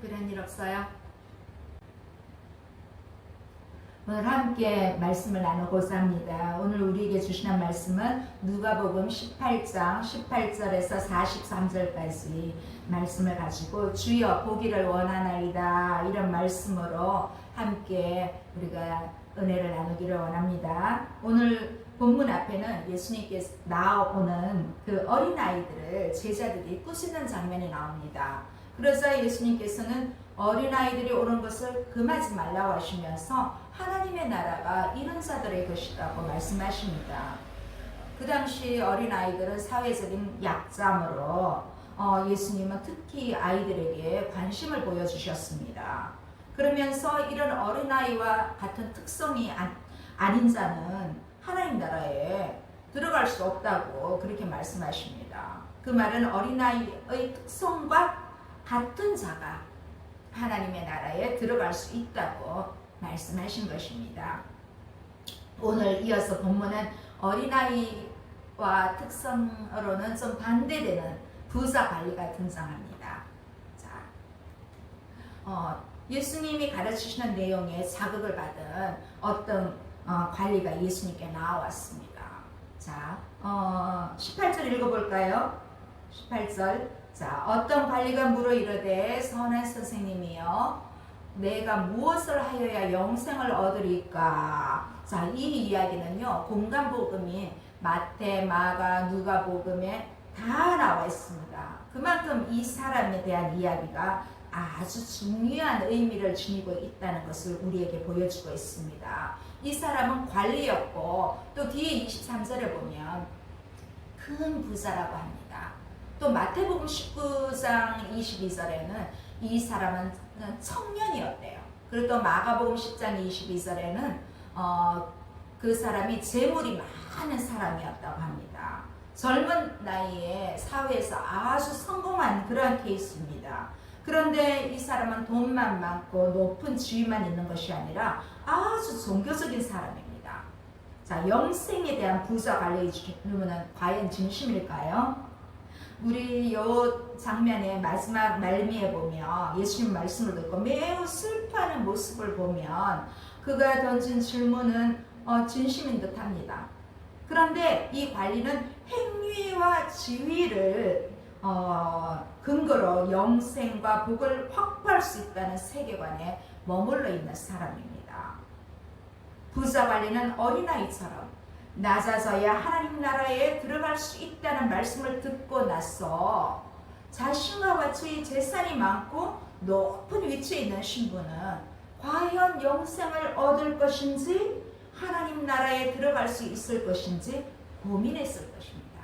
특별한 일 없어요? 오늘 함께 말씀을 나누고자 합니다. 오늘 우리에게 주시는 말씀은 누가복음 18장 18절에서 43절까지 말씀을 가지고 주여 보기를 원하나이다 이런 말씀으로 함께 우리가 은혜를 나누기를 원합니다. 오늘 본문 앞에는 예수님께서 나오는 그 어린아이들을 제자들이 꾸짖는 장면이 나옵니다. 그러자 예수님께서는 어린아이들이 오는 것을 금하지 말라고 하시면서 하나님의 나라가 이런 자들의 것이라고 말씀하십니다. 그 당시 어린아이들은 사회적인 약자므로 예수님은 특히 아이들에게 관심을 보여주셨습니다. 그러면서 이런 어린아이와 같은 특성이 아닌 자는 하나님 나라에 들어갈 수 없다고 그렇게 말씀하십니다. 그 말은 어린아이의 특성과 같은 자가 하나님의 나라에 들어갈 수 있다고 말씀하신 것입니다. 오늘 이어서 본문은 어린아이와 특성으로는 좀 반대되는 부자 관리가 등장합니다. 자, 예수님이 가르치시는 내용에 자극을 받은 어떤 관리가 예수님께 나왔습니다. 자, 18절 읽어볼까요? 18절. 자, 어떤 관리가 물어 이르되 선한 선생님이여 내가 무엇을 하여야 영생을 얻으리까? 자, 이 이야기는요 공간복음이 마태, 마가, 누가복음에 다 나와 있습니다. 그만큼 이 사람에 대한 이야기가 아주 중요한 의미를 지니고 있다는 것을 우리에게 보여주고 있습니다. 이 사람은 관리였고 또 뒤에 23절에 보면 큰 부자라고 합니다. 또 마태복음 19장 22절에는 이 사람은 청년이었대요. 그리고 또 마가복음 10장 22절에는 그 사람이 재물이 많은 사람이었다고 합니다. 젊은 나이에 사회에서 아주 성공한 그런 케이스입니다. 그런데 이 사람은 돈만 많고 높은 지위만 있는 것이 아니라 아주 종교적인 사람입니다. 자, 영생에 대한 부자 관리의 질문은 과연 진심일까요? 우리 요 장면의 마지막 말미에 보면 예수님 말씀을 듣고 매우 슬퍼하는 모습을 보면 그가 던진 질문은 진심인 듯합니다. 그런데 이 관리는 행위와 지위를 근거로 영생과 복을 확보할 수 있다는 세계관에 머물러 있는 사람입니다. 부자 관리는 어린아이처럼 낮아져야 하나님 나라에 들어갈 수 있다는 말씀을 듣고 나서 자신과 같이 재산이 많고 높은 위치에 있는 신부는 과연 영생을 얻을 것인지 하나님 나라에 들어갈 수 있을 것인지 고민했을 것입니다.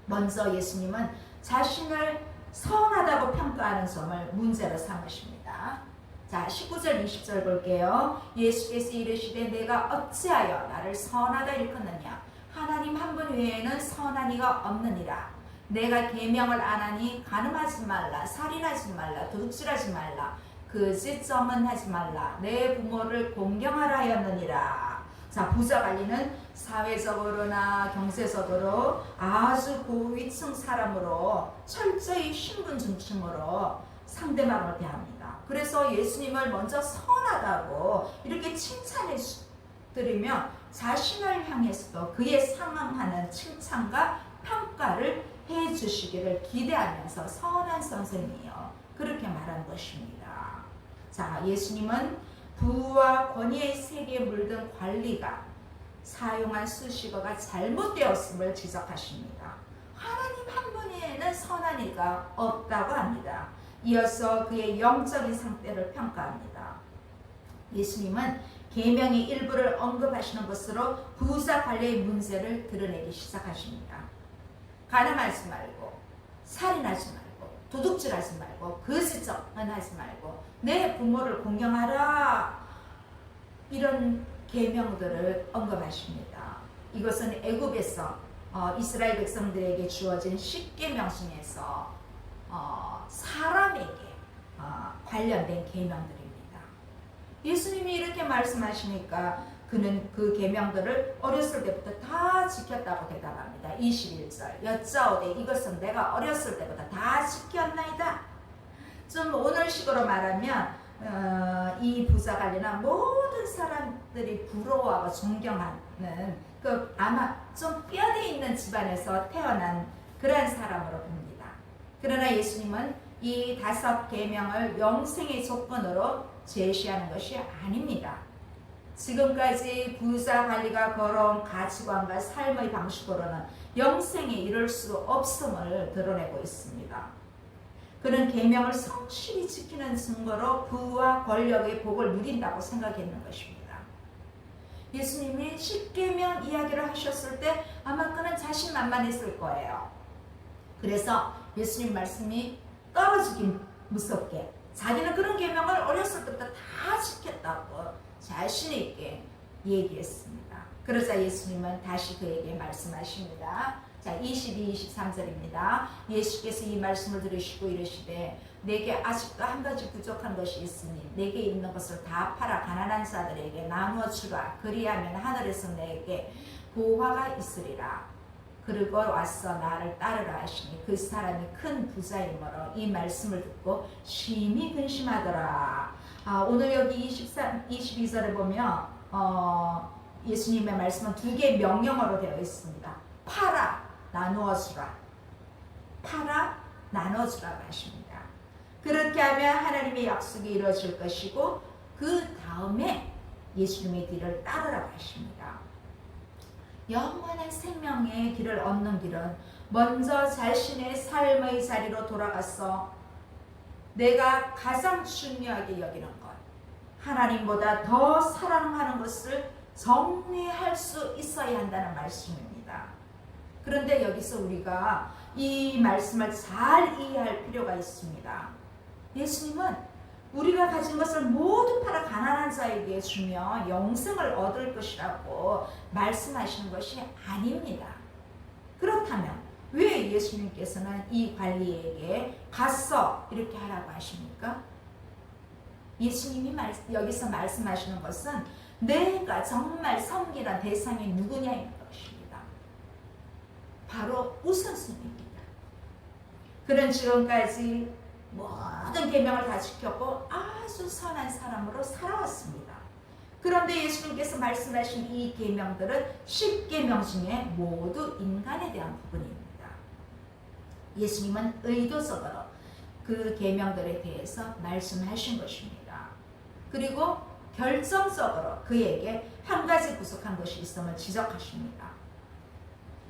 먼저 예수님은 자신을 선하다고 평가하는 점을 문제로 삼으십니다. 자, 19절 20절 볼게요. 예수께서 이르시되 내가 어찌하여 나를 선하다 일컫느냐? 하나님 한 분 외에는 선한 이가 없느니라. 내가 계명을 안 하니 간음하지 말라, 살인하지 말라, 도둑질하지 말라, 거짓 증언하지 말라, 내 부모를 공경하라 하였느니라. 자, 부자 관리는 사회적으로나 경제적으로 아주 고위층 사람으로 철저히 신분 중심으로 상대방을 대합니다. 그래서 예수님을 먼저 선하다고 이렇게 칭찬해 드리며 자신을 향해서도 그에 상응하는 칭찬과 평가를 해 주시기를 기대하면서 선한 선생이요 그렇게 말한 것입니다. 자, 예수님은 부와 권위의 세계에 물든 관리가 사용한 수식어가 잘못되었음을 지적하십니다. 하나님 한 분에는 선한 이가 없다고 합니다. 이어서 그의 영적인 상태를 평가합니다. 예수님은 계명의 일부를 언급하시는 것으로 부자 관리의 문제를 드러내기 시작하십니다. 가늠하지 말고, 살인하지 말고, 도둑질하지 말고, 거짓 증언하지 말고, 내 부모를 공경하라. 이런 계명들을 언급하십니다. 이것은 애굽에서 이스라엘 백성들에게 주어진 10계명 중에서 사람에게 관련된 계명들입니다. 예수님이 이렇게 말씀하시니까 그는 그 계명들을 어렸을 때부터 다 지켰다고 대답합니다. 21절 여짜오되 이것은 내가 어렸을 때부터 다 지켰나이다. 좀 오늘식으로 말하면 이 부자 관리는 모든 사람들이 부러워하고 존경하는 그 아마 좀 뼈대 있는 집안에서 태어난 그런 사람으로 봅니다. 그러나 예수님은 이 5계명을 영생의 조건으로 제시하는 것이 아닙니다. 지금까지 부자 관리가 걸어온 가치관과 삶의 방식으로는 영생에 이를 수 없음을 드러내고 있습니다. 그는 계명을 성실히 지키는 증거로 부와 권력의 복을 누린다고 생각했는 것입니다. 예수님이 10계명 이야기를 하셨을 때 아마 그는 자신만만했을 거예요. 그래서 예수님 말씀이 떨어지기 무섭게 자기는 그런 계명을 어렸을 때부터 다 지켰다고 자신 있게 얘기했습니다. 그러자 예수님은 다시 그에게 말씀하십니다. 자, 22, 23절입니다. 예수께서 이 말씀을 들으시고 이르시되 내게 아직도 한 가지 부족한 것이 있으니 내게 있는 것을 다 팔아 가난한 자들에게 나누어 주라. 그리하면 하늘에서 내게 보화가 있으리라. 그리고 와서 나를 따르라 하시니 그 사람이 큰 부자이므로 이 말씀을 듣고 심히 근심하더라. 오늘 여기 22절에 보면 예수님의 말씀은 2개의 명령어로 되어 있습니다. 팔아 나누어 주라. 팔아 나누어 주라고 하십니다. 그렇게 하면 하나님의 약속이 이루어질 것이고 그 다음에 예수님의 길을 따르라고 하십니다. 영원한 생명의 길을 얻는 길은 먼저 자신의 삶의 자리로 돌아가서 내가 가장 중요하게 여기는 것, 하나님보다 더 사랑하는 것을 정리할 수 있어야 한다는 말씀입니다. 그런데 여기서 우리가 이 말씀을 잘 이해할 필요가 있습니다. 예수님은 우리가 가진 것을 모두 팔아 가난한 자에게 주며 영생을 얻을 것이라고 말씀하시는 것이 아닙니다. 그렇다면 왜 예수님께서는 이 관리에게 가서 이렇게 하라고 하십니까? 예수님이 여기서 말씀하시는 것은 내가 정말 섬기는 대상이 누구냐인 것입니다. 바로 우선순위입니다. 그는 지금까지 모든 계명을 다 지켰고 아주 선한 사람으로 살아왔습니다. 그런데 예수님께서 말씀하신 이 계명들은 10계명 중에 모두 인간에 대한 부분입니다. 예수님은 의도적으로 그 계명들에 대해서 말씀하신 것입니다. 그리고 결정적으로 그에게 한 가지 부족한 것이 있음을 지적하십니다.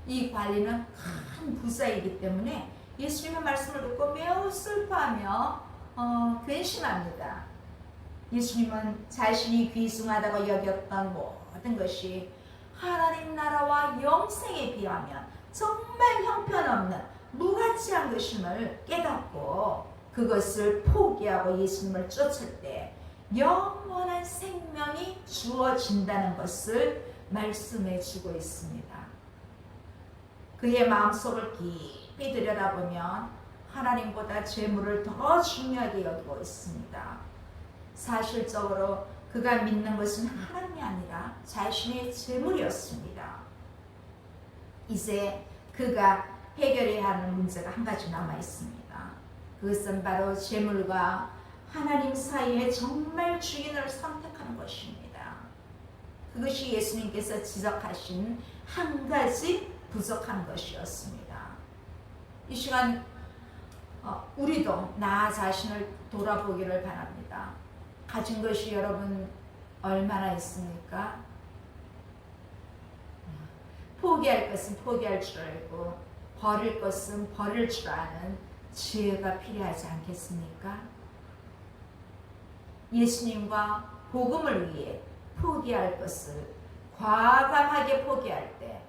이 관리는 큰 부자이기 때문에 예수님의 말씀을 듣고 매우 슬퍼하며 근심합니다. 예수님은 자신이 귀중하다고 여겼던 모든 것이 하나님 나라와 영생에 비하면 정말 형편없는 무가치한 것임을 깨닫고 그것을 포기하고 예수님을 쫓을 때 영원한 생명이 주어진다는 것을 말씀해 주고 있습니다. 그의 마음속을 깊이 들여다보면 하나님보다 재물을 더 중요하게 여기고 있습니다. 사실적으로 그가 믿는 것은 하나님이 아니라 자신의 재물이었습니다. 이제 그가 해결해야 하는 문제가 한 가지 남아 있습니다. 그것은 바로 재물과 하나님 사이에 정말 주인을 선택하는 것입니다. 그것이 예수님께서 지적하신 한 가지 부족한 것이었습니다. 이 시간 우리도 나 자신을 돌아보기를 바랍니다. 가진 것이 여러분 얼마나 있습니까? 포기할 것은 포기할 줄 알고 버릴 것은 버릴 줄 아는 지혜가 필요하지 않겠습니까? 예수님과 복음을 위해 포기할 것을 과감하게 포기할 때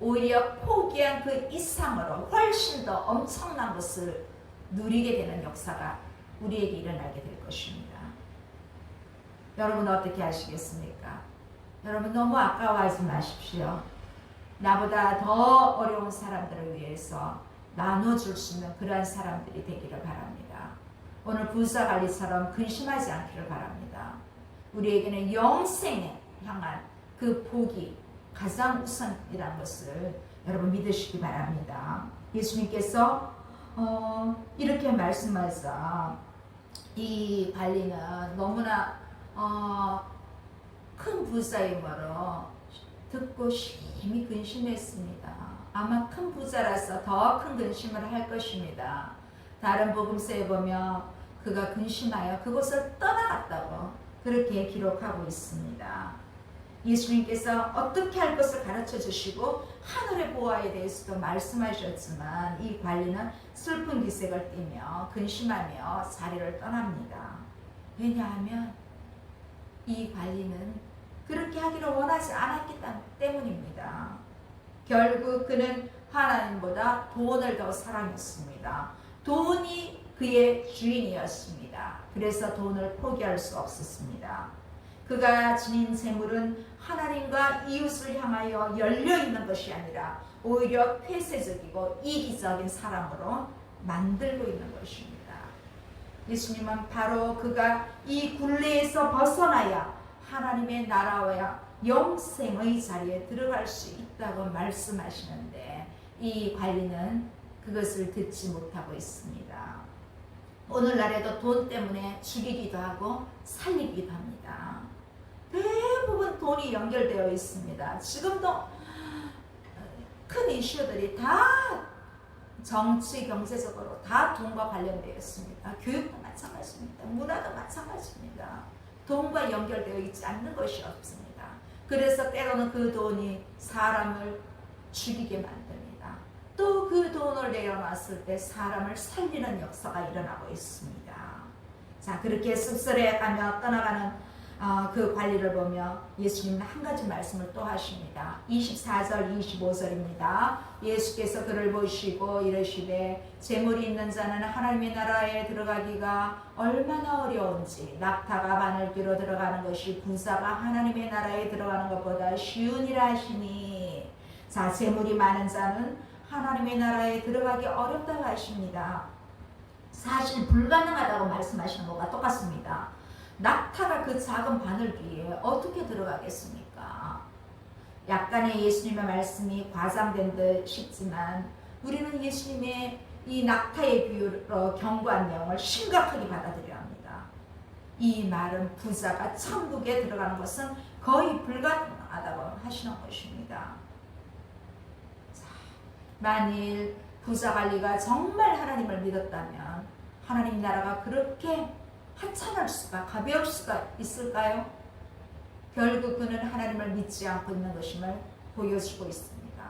오히려 포기한 그 이상으로 훨씬 더 엄청난 것을 누리게 되는 역사가 우리에게 일어나게 될 것입니다. 여러분 어떻게 하시겠습니까? 여러분 너무 아까워하지 마십시오. 나보다 더 어려운 사람들을 위해서 나눠줄 수 있는 그러한 사람들이 되기를 바랍니다. 오늘 부자관리처럼 근심하지 않기를 바랍니다. 우리에게는 영생에 향한 그 복이 가장 우선이라는 것을 여러분 믿으시기 바랍니다. 예수님께서 이렇게 말씀하자 이 관리는 너무나 큰 부자이므로 듣고 심히 근심했습니다. 아마 큰 부자라서 더 큰 근심을 할 것입니다. 다른 복음서에 보면 그가 근심하여 그곳을 떠나갔다고 그렇게 기록하고 있습니다. 예수님께서 어떻게 할 것을 가르쳐 주시고 하늘의 보화에 대해서도 말씀하셨지만 이 관리는 슬픈 기색을 띠며 근심하며 자리를 떠납니다. 왜냐하면 이 관리는 그렇게 하기를 원하지 않았기 때문입니다. 결국 그는 하나님보다 돈을 더 사랑했습니다. 돈이 그의 주인이었습니다. 그래서 돈을 포기할 수 없었습니다. 그가 지닌 재물은 하나님과 이웃을 향하여 열려있는 것이 아니라 오히려 폐쇄적이고 이기적인 사람으로 만들고 있는 것입니다. 예수님은 바로 그가 이 굴레에서 벗어나야 하나님의 나라와 영생의 자리에 들어갈 수 있다고 말씀하시는데 이 관리는 그것을 듣지 못하고 있습니다. 오늘날에도 돈 때문에 죽이기도 하고 살리기도 합니다. 대부분 돈이 연결되어 있습니다. 지금도 큰 이슈들이 다 정치, 경제적으로 다 돈과 관련되어 있습니다. 교육도 마찬가지입니다. 문화도 마찬가지입니다. 돈과 연결되어 있지 않는 것이 없습니다. 그래서 때로는 그 돈이 사람을 죽이게 만듭니다. 또 그 돈을 내려놨을 때 사람을 살리는 역사가 일어나고 있습니다. 자, 그렇게 씁쓸해 가며 떠나가는 그 관리를 보며 예수님은 한 가지 말씀을 또 하십니다. 24절 25절입니다. 예수께서 그를 보시고 이르시되 재물이 있는 자는 하나님의 나라에 들어가기가 얼마나 어려운지 낙타가 바늘귀로 들어가는 것이 부자가 하나님의 나라에 들어가는 것보다 쉬우니라 하시니. 자, 재물이 많은 자는 하나님의 나라에 들어가기 어렵다고 하십니다. 사실 불가능하다고 말씀하시는 것과 똑같습니다. 낙타가 그 작은 바늘귀에 어떻게 들어가겠습니까? 약간의 예수님의 말씀이 과장된 듯 싶지만 우리는 예수님의 이 낙타의 비유로 경고한 내용을 심각하게 받아들여야 합니다. 이 말은 부자가 천국에 들어가는 것은 거의 불가능하다고 하시는 것입니다. 자, 만일 부자 관리가 정말 하나님을 믿었다면 하나님 나라가 그렇게 하찮을 수가, 가벼울 수가 있을까요? 결국 그는 하나님을 믿지 않고 있는 것임을 보여주고 있습니다.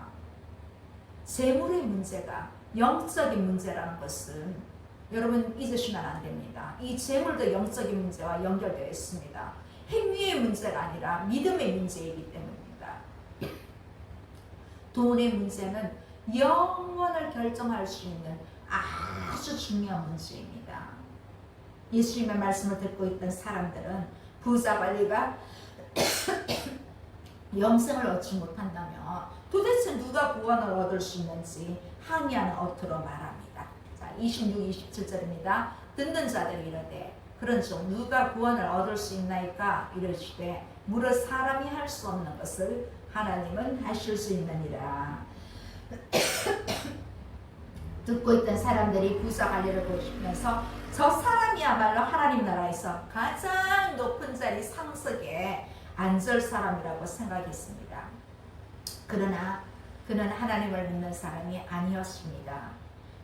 재물의 문제가 영적인 문제라는 것은 여러분 잊으시면 안 됩니다. 이 재물도 영적인 문제와 연결되어 있습니다. 행위의 문제가 아니라 믿음의 문제이기 때문입니다. 돈의 문제는 영원을 결정할 수 있는 아주 중요한 문제입니다. 예수님의 말씀을 듣고 있던 사람들은 부자 관리가 영생을 얻지 못한다면 도대체 누가 구원을 얻을 수 있는지 항의하는 어투로 말합니다. 자, 26, 27절입니다. 듣는 자들이 이르되 그런즉 누가 구원을 얻을 수 있나이까 이르시되 무릇 사람이 할 수 없는 것을 하나님은 하실 수 있느니라. 듣고 있던 사람들이 부자 관리를 보시면서 저 사람이야말로 하나님 나라에서 가장 높은 자리 상석에 앉을 사람이라고 생각했습니다. 그러나 그는 하나님을 믿는 사람이 아니었습니다.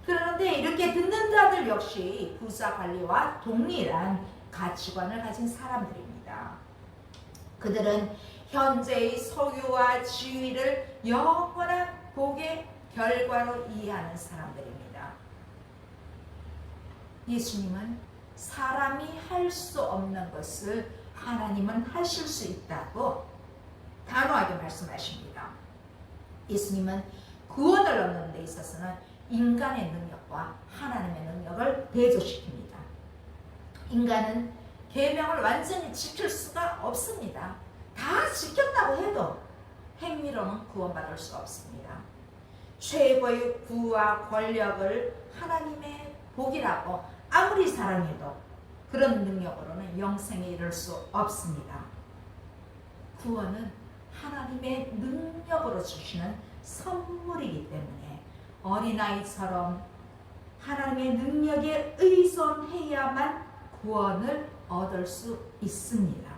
그런데 이렇게 듣는 자들 역시 부자 관리와 동일한 가치관을 가진 사람들입니다. 그들은 현재의 소유와 지위를 영원한 복의 결과로 이해하는 사람들입니다. 예수님은 사람이 할 수 없는 것을 하나님은 하실 수 있다고 단호하게 말씀하십니다. 예수님은 구원을 얻는 데 있어서는 인간의 능력과 하나님의 능력을 대조시킵니다. 인간은 계명을 완전히 지킬 수가 없습니다. 다 지켰다고 해도 행위로는 구원받을 수 없습니다. 최고의 부와 권력을 하나님의 복이라고 아무리 사랑해도 그런 능력으로는 영생에 이를 수 없습니다. 구원은 하나님의 능력으로 주시는 선물이기 때문에 어린아이처럼 하나님의 능력에 의존해야만 구원을 얻을 수 있습니다.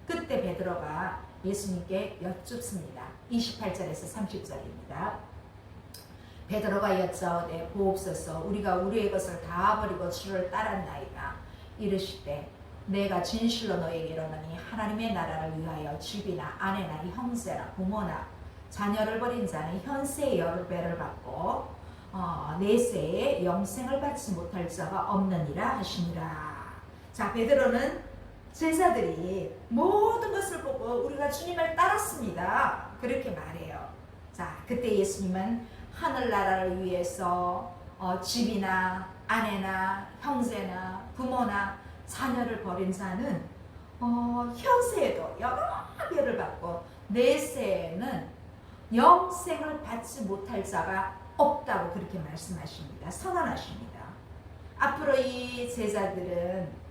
그때 베드로가 예수님께 여쭙습니다. 28절에서 30절입니다. 베드로가 여짜오되 보옵소서 우리가 우리의 것을 다 버리고 주를 따랐나이다. 이르시되 내가 진실로 너에게 이르노니 하나님의 나라를 위하여 집이나 아내나 형제나 부모나 자녀를 버린 자는 현세의 여러 배를 받고 내세에 영생을 받지 못할 자가 없느니라 하시니라. 자, 베드로는 제자들이 모든 것을 보고 우리가 주님을 따랐습니다. 그렇게 말해요. 자, 그때 예수님은 하늘나라를 위해서 집이나 아내나 형제나 부모나 자녀를 버린 자는 현세에도 여러 배를 받고 내세에는 영생을 받지 못할 자가 없다고 그렇게 말씀하십니다. 선언하십니다. 앞으로 이 제자들은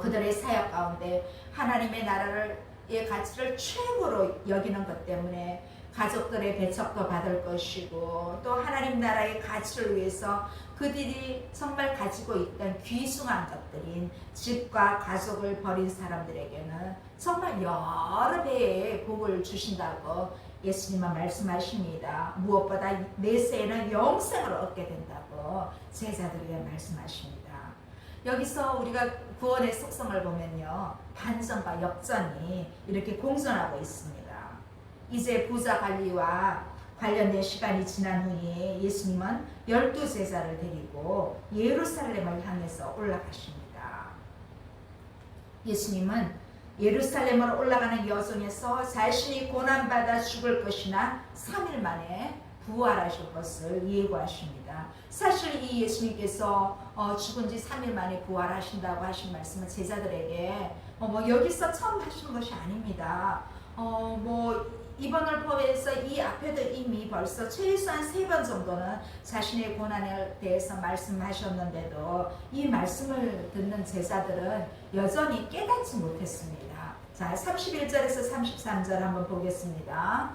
그들의 사역 가운데 하나님의 나라의 가치를 최고로 여기는 것 때문에 가족들의 배척도 받을 것이고 또 하나님 나라의 가치를 위해서 그들이 정말 가지고 있던 귀중한 것들인 집과 가족을 버린 사람들에게는 정말 여러 배의 복을 주신다고 예수님은 말씀하십니다. 무엇보다 내세에는 영생을 얻게 된다고 제자들에게 말씀하십니다. 여기서 우리가 구원의 속성을 보면요, 반전과 역전이 이렇게 공존하고 있습니다. 이제 부자 관리와 관련된 시간이 지난 후에 예수님은 12제자를 데리고 예루살렘을 향해서 올라가십니다. 예수님은 예루살렘으로 올라가는 여정에서 자신이 고난받아 죽을 것이나 3일 만에 부활하실 것을 예고하십니다. 사실 이 예수님께서 죽은 지 3일 만에 부활하신다고 하신 말씀은 제자들에게 여기서 처음 하시는 것이 아닙니다. 이번을 포함해서 이 앞에도 이미 벌써 최소한 3번 정도는 자신의 고난에 대해서 말씀하셨는데도 이 말씀을 듣는 제자들은 여전히 깨닫지 못했습니다. 자, 31절에서 33절 한번 보겠습니다.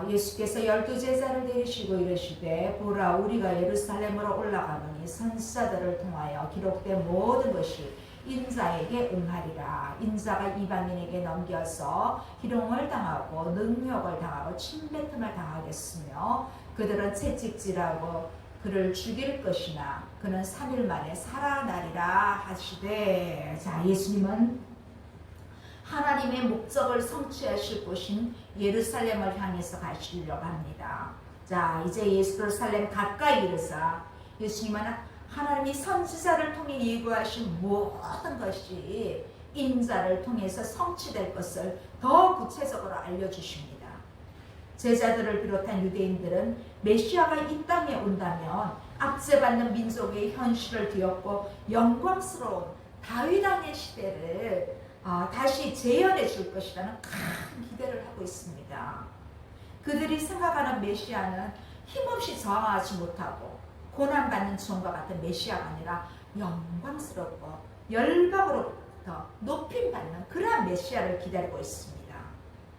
예수께서 12제자를 데리시고 이르시되 보라 우리가 예루살렘으로 올라가노니 선지자들을 통하여 기록된 모든 것이 인자에게 응하리라. 인자가 이방인에게 넘겨서 희롱을 당하고 능욕을 당하고 침뱉음을 당하겠으며 그들은 채찍질하고 그를 죽일 것이나 그는 3일 만에 살아나리라 하시되. 자, 예수님은 하나님의 목적을 성취하실 곳인 예루살렘을 향해서 가시려고 합니다. 자, 이제 예루살렘 가까이 이르사 예수님은 하나님이 선지자를 통해 예고하신 모든 것이 인자를 통해서 성취될 것을 더 구체적으로 알려주십니다. 제자들을 비롯한 유대인들은 메시아가 이 땅에 온다면 압제받는 민족의 현실을 뒤엎고 영광스러운 다윗 왕의 시대를 다시 재현해 줄 것이라는 큰 기대를 하고 있습니다. 그들이 생각하는 메시아는 힘없이 저항하지 못하고 고난받는 종과 같은 메시아가 아니라 영광스럽고 열방으로부터 높임받는 그러한 메시아를 기다리고 있습니다.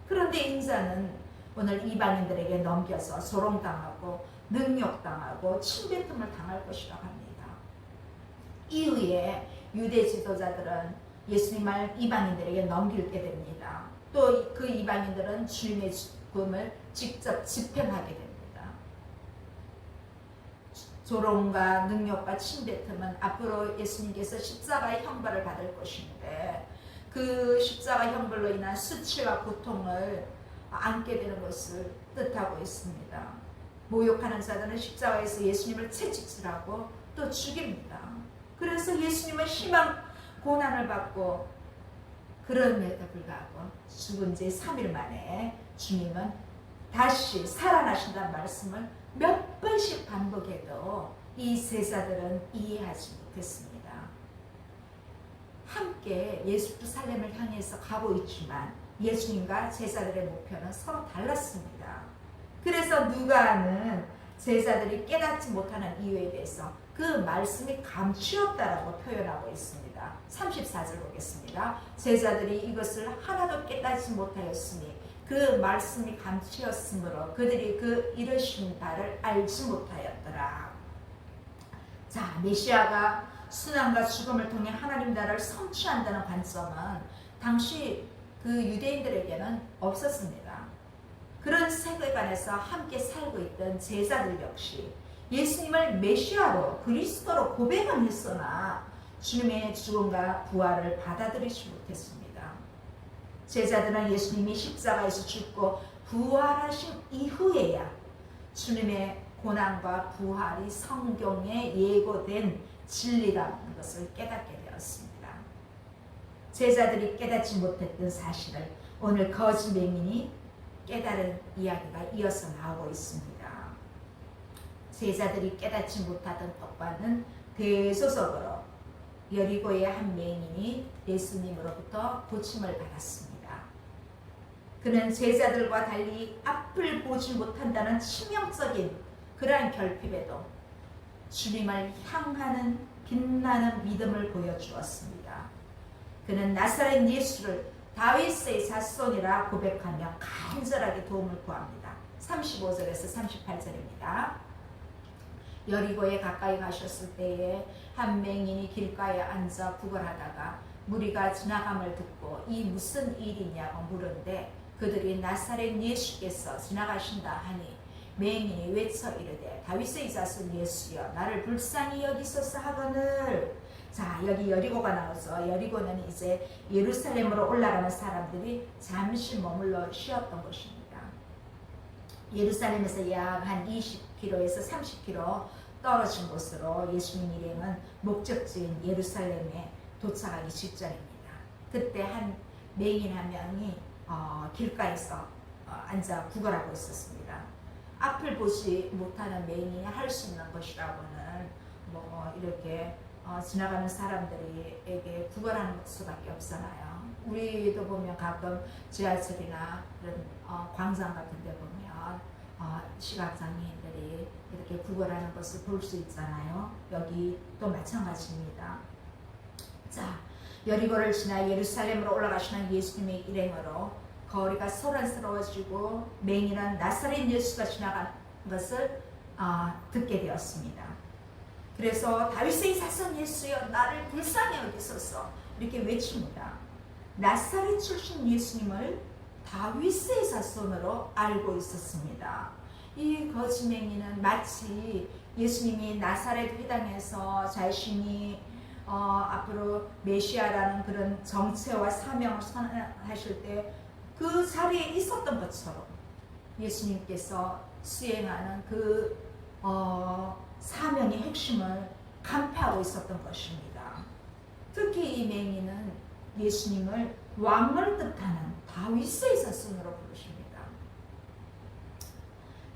그런데 인자는 오늘 이방인들에게 넘겨서 조롱당하고 능욕당하고 침뱉음을 당할 것이라고 합니다. 이후에 유대 지도자들은 예수님을 이방인들에게 넘기게 됩니다. 또 그 이방인들은 주님의 죽음을 직접 집행하게 됩니다. 조롱과 능욕과 침뱉음은 앞으로 예수님께서 십자가의 형벌을 받을 것인데 그 십자가 형벌로 인한 수치와 고통을 안게 되는 것을 뜻하고 있습니다. 모욕하는 자들은 십자가에서 예수님을 채찍질하고 또 죽입니다. 그래서 예수님은 심한 고난을 받고 그럼에도 불구하고 죽은 지 3일 만에 주님은 다시 살아나신다는 말씀을 몇 번씩 반복해도 이 제자들은 이해하지 못했습니다. 함께 예루살렘을 향해서 가고 있지만 예수님과 제자들의 목표는 서로 달랐습니다. 그래서 누가는 제자들이 깨닫지 못하는 이유에 대해서 그 말씀이 감추었다라고 표현하고 있습니다. 34절 보겠습니다. 제자들이 이것을 하나도 깨닫지 못하였으니 그 말씀이 감추었으므로 그들이 그 이르신 바를 알지 못하였더라. 자, 메시아가 순환과 죽음을 통해 하나님 나라를 성취한다는 관점은 당시 그 유대인들에게는 없었습니다. 그런 세계관에서 함께 살고 있던 제자들 역시 예수님을 메시아로 그리스도로 고백은 했으나 주님의 죽음과 부활을 받아들이지 못했습니다. 제자들은 예수님이 십자가에서 죽고 부활하신 이후에야 주님의 고난과 부활이 성경에 예고된 진리라는 것을 깨닫게 되었습니다. 제자들이 깨닫지 못했던 사실을 오늘 거짓 맹인이 깨달은 이야기가 이어서 나오고 있습니다. 제자들이 깨닫지 못하던 법과는 대조적으로 여리고의 한 맹인이 예수님으로부터 고침을 받았습니다. 그는 제자들과 달리 앞을 보지 못한다는 치명적인 그러한 결핍에도 주님을 향하는 빛나는 믿음을 보여주었습니다. 그는 나사렛 예수를 다윗의 자손이라 고백하며 간절하게 도움을 구합니다. 35절에서 38절입니다. 여리고에 가까이 가셨을 때에 한 맹인이 길가에 앉아 구걸하다가 무리가 지나감을 듣고 이 무슨 일이냐고 물은데 그들이 나사렛 예수께서 지나가신다 하니 맹인이 외쳐 이르되 다윗의 자손 예수여 나를 불쌍히 여기소서 하거늘. 자, 여기 여리고가 나와서 여리고는 이제 예루살렘으로 올라가는 사람들이 잠시 머물러 쉬었던 곳입니다. 예루살렘에서 약 한 20km에서 30km 떨어진 곳으로 예수님 일행은 목적지인 예루살렘에 도착하기 직전입니다. 그때 한 맹인 한 명이 길가에서 앉아 구걸하고 있었습니다. 앞을 보지 못하는 맹인이 할 수 있는 것이라고는 이렇게 지나가는 사람들에게 구걸하는 수밖에 없잖아요. 우리도 보면 가끔 지하철이나 그런 광장 같은 데 보면 시각장애인들이 이렇게 구걸하는 것을 볼 수 있잖아요. 여기 또 마찬가지입니다. 자, 여리고를 지나 예루살렘으로 올라가시는 예수님의 일행으로 거리가 소란스러워지고 맹인은 나사렛 예수가 지나간 것을 듣게 되었습니다. 그래서 다윗의 자손 예수여 나를 불쌍히 여기소서 이렇게 외칩니다. 나사렛 출신 예수님을 다윗의 자손으로 알고 있었습니다. 이 거짓 맹인은 마치 예수님이 나사렛 회당에서 자신이 앞으로 메시아라는 그런 정체와 사명을 선언하실 때 그 자리에 있었던 것처럼 예수님께서 수행하는 그 사명의 핵심을 간파하고 있었던 것입니다. 특히 이 맹인은 예수님을 왕을 뜻하는 다윗의 자손으로 부르십니다.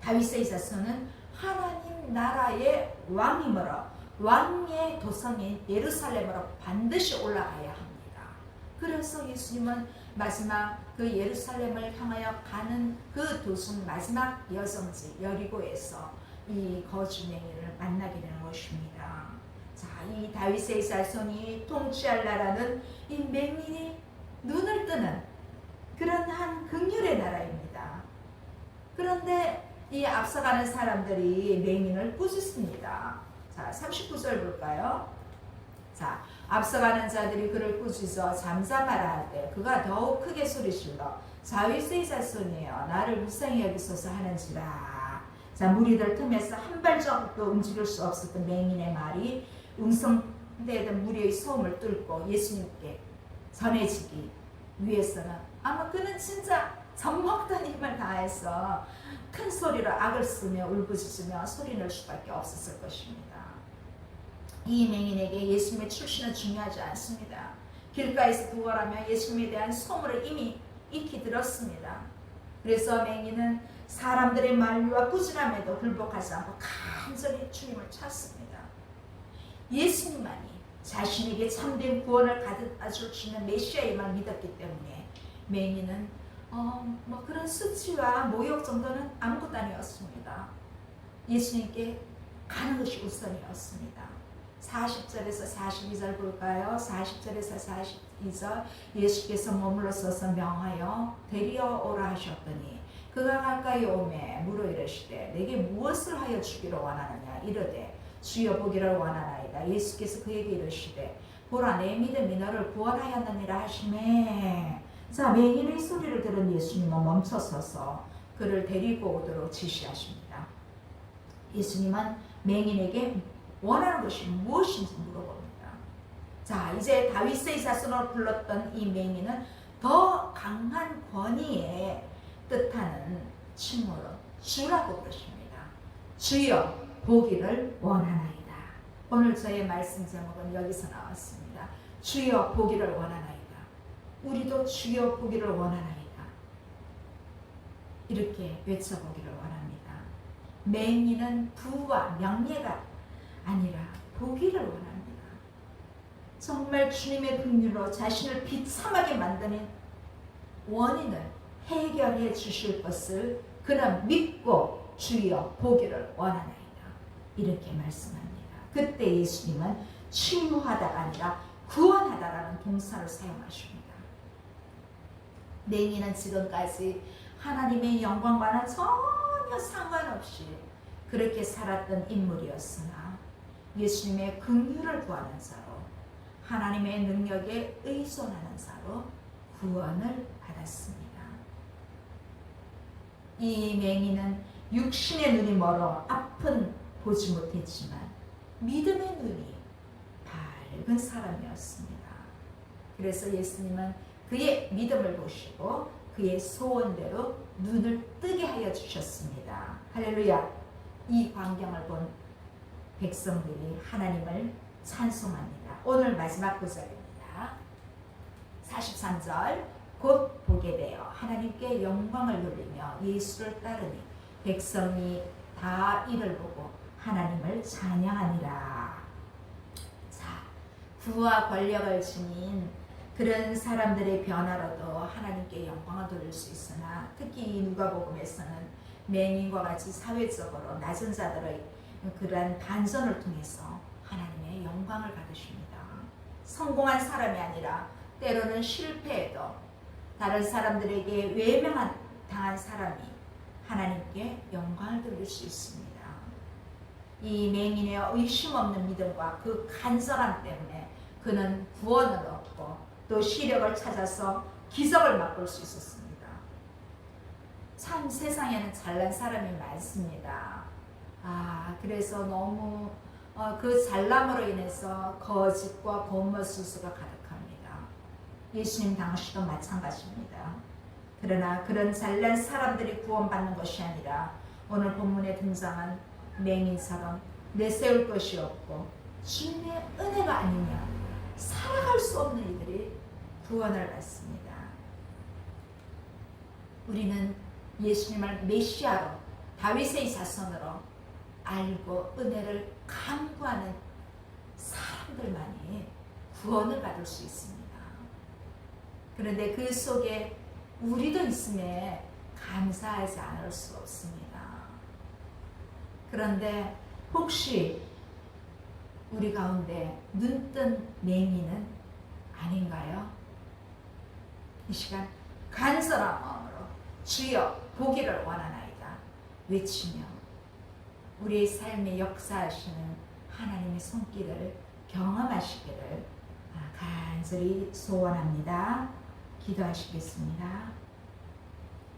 다윗의 자손은 하나님 나라의 왕이므로 왕의 도성인 예루살렘으로 반드시 올라가야 합니다. 그래서 예수님은 마지막 그 예루살렘을 향하여 가는 그 도중 마지막 여정지 여리고에서 이 거짓 맹인을 만나게 되는 것입니다. 자, 이 다윗의 자손이 통치할 나라는 이 맹인이 눈을 뜨는 그런 한 긍휼의 나라입니다. 그런데 이 앞서가는 사람들이 맹인을 꾸짖습니다. 자, 39절 볼까요? 자, 앞서가는 자들이 그를 꾸짖어 잠잠하라 할 때 그가 더욱 크게 소리질러 다윗의 자손이여 나를 불쌍히 여기소서 하는지라. 자, 무리들 틈에서 한 발자국도 움직일 수 없었던 맹인의 말이 웅성대던 무리의 소음을 뚫고 예수님께 전해지기 위해서는 아마 그는 진짜 젖먹던 힘을 다해서 큰 소리로 악을 쓰며 울부짖으며 소리낼 수밖에 없었을 것입니다. 이 맹인에게 예수님의 출신은 중요하지 않습니다. 길가에서 구걸하며 예수님에 대한 소문을 이미 익히 들었습니다. 그래서 맹인은 사람들의 만류와 꾸지람에도 굴복하지 않고 간절히 주님을 찾습니다. 예수님만이 자신에게 참된 구원을 가져다 줄 수 있는 메시아임을 믿었기 때문에 맹인은 그런 수치와 모욕 정도는 아무것도 아니었습니다. 예수님께 가는 것이 우선이었습니다. 40절에서 42절 볼까요? 40절에서 42절 예수께서 머물러 서서 명하여 데리어 오라 하셨더니 그가 가까이 오매 물어 이르시되 내게 무엇을 하여 주기를 원하느냐 이르되 주여 보기를 원하나이다. 예수께서 그에게 이르시되 보라 내 믿음이 너를 구원하였느니라 하시매. 자, 맹인의 소리를 들은 예수님은 멈춰서서 그를 데리고 오도록 지시하십니다. 예수님은 맹인에게 원하는 것이 무엇인지 물어봅니다. 자, 이제 다윗의 자손으로 불렀던 이 맹인은 더 강한 권위에 뜻하는 칭호로 주라고 부르십니다. 주여 보기를 원하나이다. 오늘 저의 말씀 제목은 여기서 나왔습니다. 주여 보기를 원하나이다. 우리도 주여 보기를 원하나이다. 이렇게 외쳐보기를 원합니다. 맹인은 부와 명예가 아니라 보기를 원합니다. 정말 주님의 긍휼로 자신을 비참하게 만드는 원인을 해결해 주실 것을 그는 믿고 주여 보기를 원하나이다. 이렇게 말씀합니다. 그때 예수님은 치유하다가 아니라 구원하다라는 동사를 사용하십니다. 맹인은 지금까지 하나님의 영광과는 전혀 상관없이 그렇게 살았던 인물이었으나 예수님의 긍휼을 구하는 자로 하나님의 능력에 의존하는 자로 구원을 받았습니다. 이 맹인은 육신의 눈이 멀어 앞은 보지 못했지만 믿음의 눈이 밝은 사람이었습니다. 그래서 예수님은 그의 믿음을 보시고 그의 소원대로 눈을 뜨게 하여 주셨습니다. 할렐루야. 이 광경을 본 백성들이 하나님을 찬송합니다. 오늘 마지막 구절입니다. 43절 곧 보게 되어 하나님께 영광을 돌리며 예수를 따르니 백성이 다 이를 보고 하나님을 찬양하니라. 자, 부와 권력을 지닌 그런 사람들의 변화로도 하나님께 영광을 돌릴 수 있으나 특히 누가복음에서는 맹인과 같이 사회적으로 낮은 자들의 그러한 반전을 통해서 하나님의 영광을 받으십니다. 성공한 사람이 아니라 때로는 실패해도 다른 사람들에게 외면당한 사람이 하나님께 영광을 돌릴 수 있습니다. 이 맹인의 의심 없는 믿음과 그 간절함 때문에 그는 구원을 얻고 또 시력을 찾아서 기적을 맛볼 수 있었습니다. 참 세상에는 잘난 사람이 많습니다. 그래서 너무 그 잘남으로 인해서 거짓과 거짓술수가 가득합니다. 예수님 당시도 마찬가지입니다. 그러나 그런 잘난 사람들이 구원받는 것이 아니라 오늘 본문에 등장한 맹인처럼 내세울 것이 없고 주님의 은혜가 아니면 살아갈 수 없는 이들이 구원을 받습니다. 우리는 예수님을 메시아로 다윗의 자손으로 알고 은혜를 간구하는 사람들만이 구원을 받을 수 있습니다. 그런데 그 속에 우리도 있음에 감사하지 않을 수 없습니다. 그런데 혹시 우리 가운데 눈뜬 맹인은 아닌가요? 이 시간 간절한 마음으로 주여 보기를 원하나이다 외치며 우리의 삶에 역사하시는 하나님의 손길을 경험하시기를 간절히 소원합니다. 기도하시겠습니다.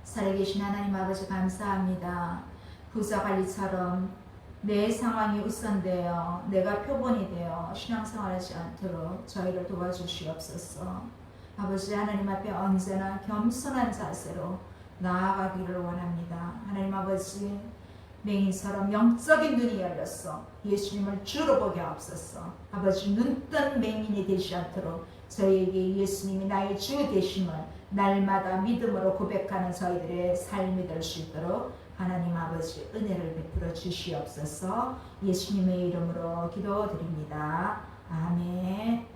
살아계신 하나님 아버지 감사합니다. 부자관리처럼 내 상황이 우선되어 내가 표본이 되어 신앙생활하지 않도록 저희를 도와주시옵소서. 아버지 하나님 앞에 언제나 겸손한 자세로 나아가기를 원합니다. 하나님 아버지 맹인처럼 영적인 눈이 열렸어 예수님을 주로 보게 하옵소서. 아버지 눈뜬 맹인이 되지 않도록 저희에게 예수님이 나의 주 되심을 날마다 믿음으로 고백하는 저희들의 삶이 될 수 있도록 하나님 아버지 은혜를 베풀어 주시옵소서. 예수님의 이름으로 기도드립니다. 아멘.